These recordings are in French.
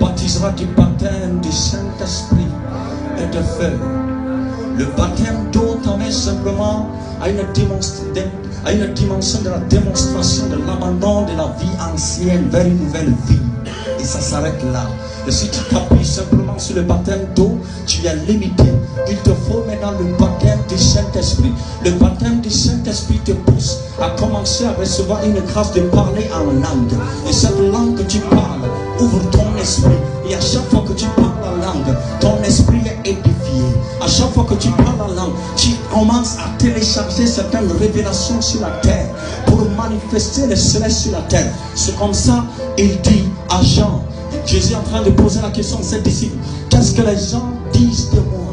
baptisera du baptême du Saint-Esprit et de feu. Le baptême d'eau t'amène simplement à une dimension de la démonstration de l'abandon de la vie ancienne vers une nouvelle vie. Et ça s'arrête là. Et si tu t'appuies simplement sur le baptême d'eau, tu es limité. Il te faut maintenant le baptême du Saint-Esprit. Le baptême du Saint-Esprit te pousse à commencer à recevoir une grâce de parler en langue. Et cette langue que tu parles ouvre ton esprit. Et à chaque fois que tu parles la langue, ton esprit est édifié. À chaque fois que tu parles la langue, tu commences à télécharger certaines révélations sur la terre pour manifester le céleste sur la terre. C'est comme ça, il dit à Jean. Jésus est en train de poser la question à ses disciples. Qu'est-ce que les gens disent de moi?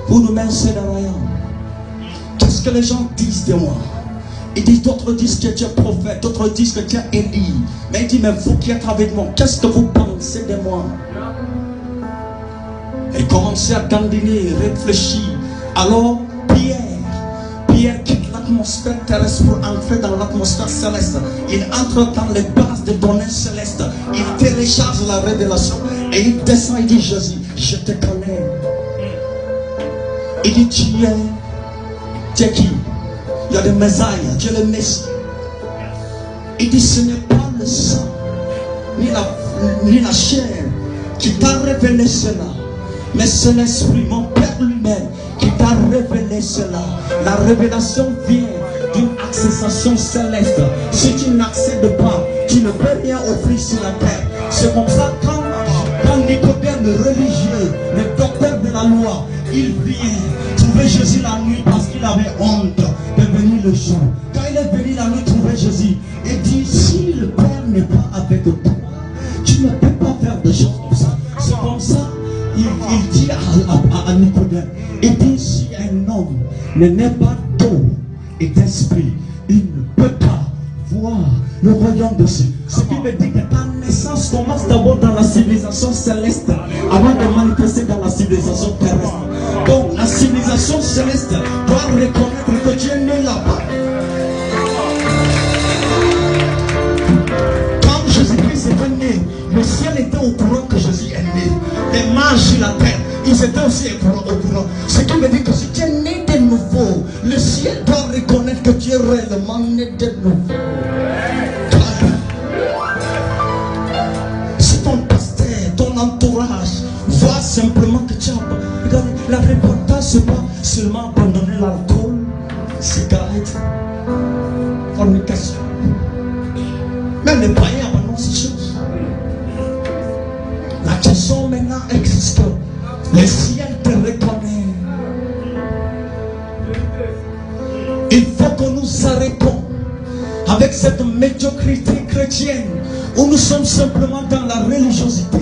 Pour nous mettre dans la langue. Qu'est-ce que les gens disent de moi? Il dit, d'autres disent que tu es prophète, d'autres disent que tu es Élie. Mais il dit, mais vous qui êtes avec moi, qu'est-ce que vous pensez de moi? Et commencez à dandiner, réfléchir. Alors, Pierre quitte l'atmosphère terrestre pour entrer dans l'atmosphère céleste. Il entre dans les bases de données célestes. Il télécharge la révélation et il descend. Il dit, Jésus, je te connais. Il dit, tu es qui? Il y a le Messie, tu es le Messie. Il dit, ce n'est pas le sang ni la chair qui t'a révélé cela, mais c'est l'Esprit, mon Père lui-même, qui t'a révélé cela. La révélation vient d'une accession céleste. Si tu n'accèdes pas, tu ne peux rien offrir sur la terre. C'est comme ça quand Nicodème, le religieux, le docteur de la loi, il vient trouver Jésus la nuit parce qu'il avait honte de venir le jour. Quand il est venu la nuit trouver Jésus, il dit, si le Père n'est pas avec toi, tu ne peux pas faire des choses comme ça. C'est comme ça, il dit à Nicodème, il dit, si un homme ne naît pas d'eau et d'esprit, il ne peut pas voir le royaume de Dieu. Ce qui veut dire que ta naissance commence d'abord dans la civilisation céleste avant de manifester dans la civilisation terrestre. Donc la civilisation céleste doit reconnaître que Dieu est né là-bas. Quand Jésus-Christ est né, le ciel était au courant que Jésus est né. Les mages sur la terre, ils étaient aussi au courant. Ce qui veut dire que si tu es né de nouveau, le ciel doit reconnaître que tu es réellement né de nouveau. Si ton pasteur, ton entourage voit simplement que tu as... Regardez, la repentance, c'est pas seulement abandonner l'alcool, cigarette, fornication. Même les païens abandonnent ces choses. La question maintenant existe. Le ciel te reconnaît. Il faut que nous arrêtons avec cette médiocrité chrétienne où nous sommes simplement dans la religiosité.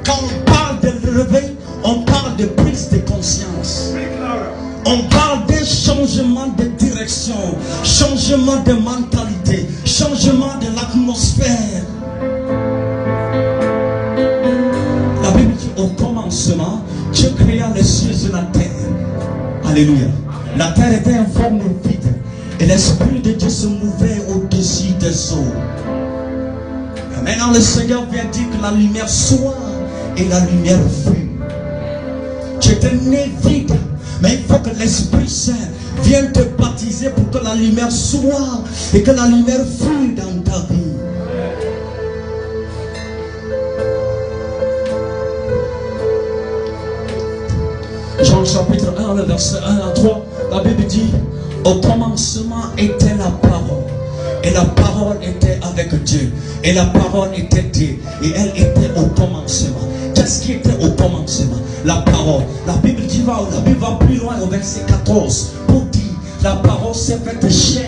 Quand on parle de réveil, on parle de prise de conscience. On parle d'un changement de direction, changement de mentalité, changement de l'atmosphère. La Bible dit au commencement, Dieu créa les cieux et la terre. Alléluia. La terre était informe et vide. Et l'Esprit de Dieu se mouvait au-dessus des eaux. Et maintenant le Seigneur vient dire que la lumière soit et la lumière fut. Tu étais né vide. Mais il faut que l'Esprit Saint vienne te baptiser pour que la lumière soit et que la lumière fût dans ta vie. Jean chapitre 1, le verset 1 à 3, la Bible dit, au commencement était la parole. Et la parole était avec Dieu. Et la parole était Dieu. Et elle était au commencement. Qu'est-ce qui était au commencement? La parole. La Bible va plus loin au verset 14 pour dire, la parole s'est faite chair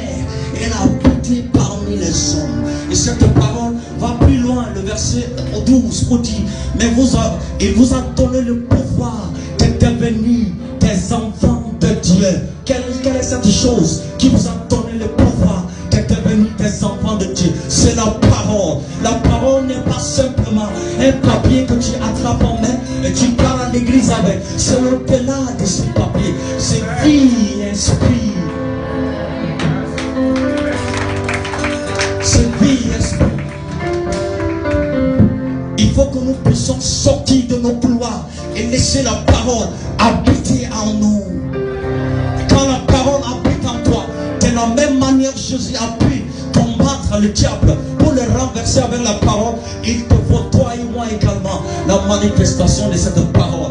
et elle a habité parmi les hommes. Et cette parole va plus loin, le verset 12 pour dire, mais il vous a donné le pouvoir de devenir des enfants de Dieu. Quelle est cette chose qui vous a donné le pouvoir de devenir des enfants de Dieu? C'est la parole. La parole n'est pas simplement un papier que tu attrapes en main et tu pars à l'église avec. C'est au-delà de ce papier. C'est vie et esprit. C'est vie et esprit. Il faut que nous puissions sortir de nos couloirs et laisser la parole habiter en nous. Quand la parole habite en toi, de la même manière Jésus a pu combattre le diable pour le renverser avec la parole, il te faut toi et moi également la manifestation de cette parole.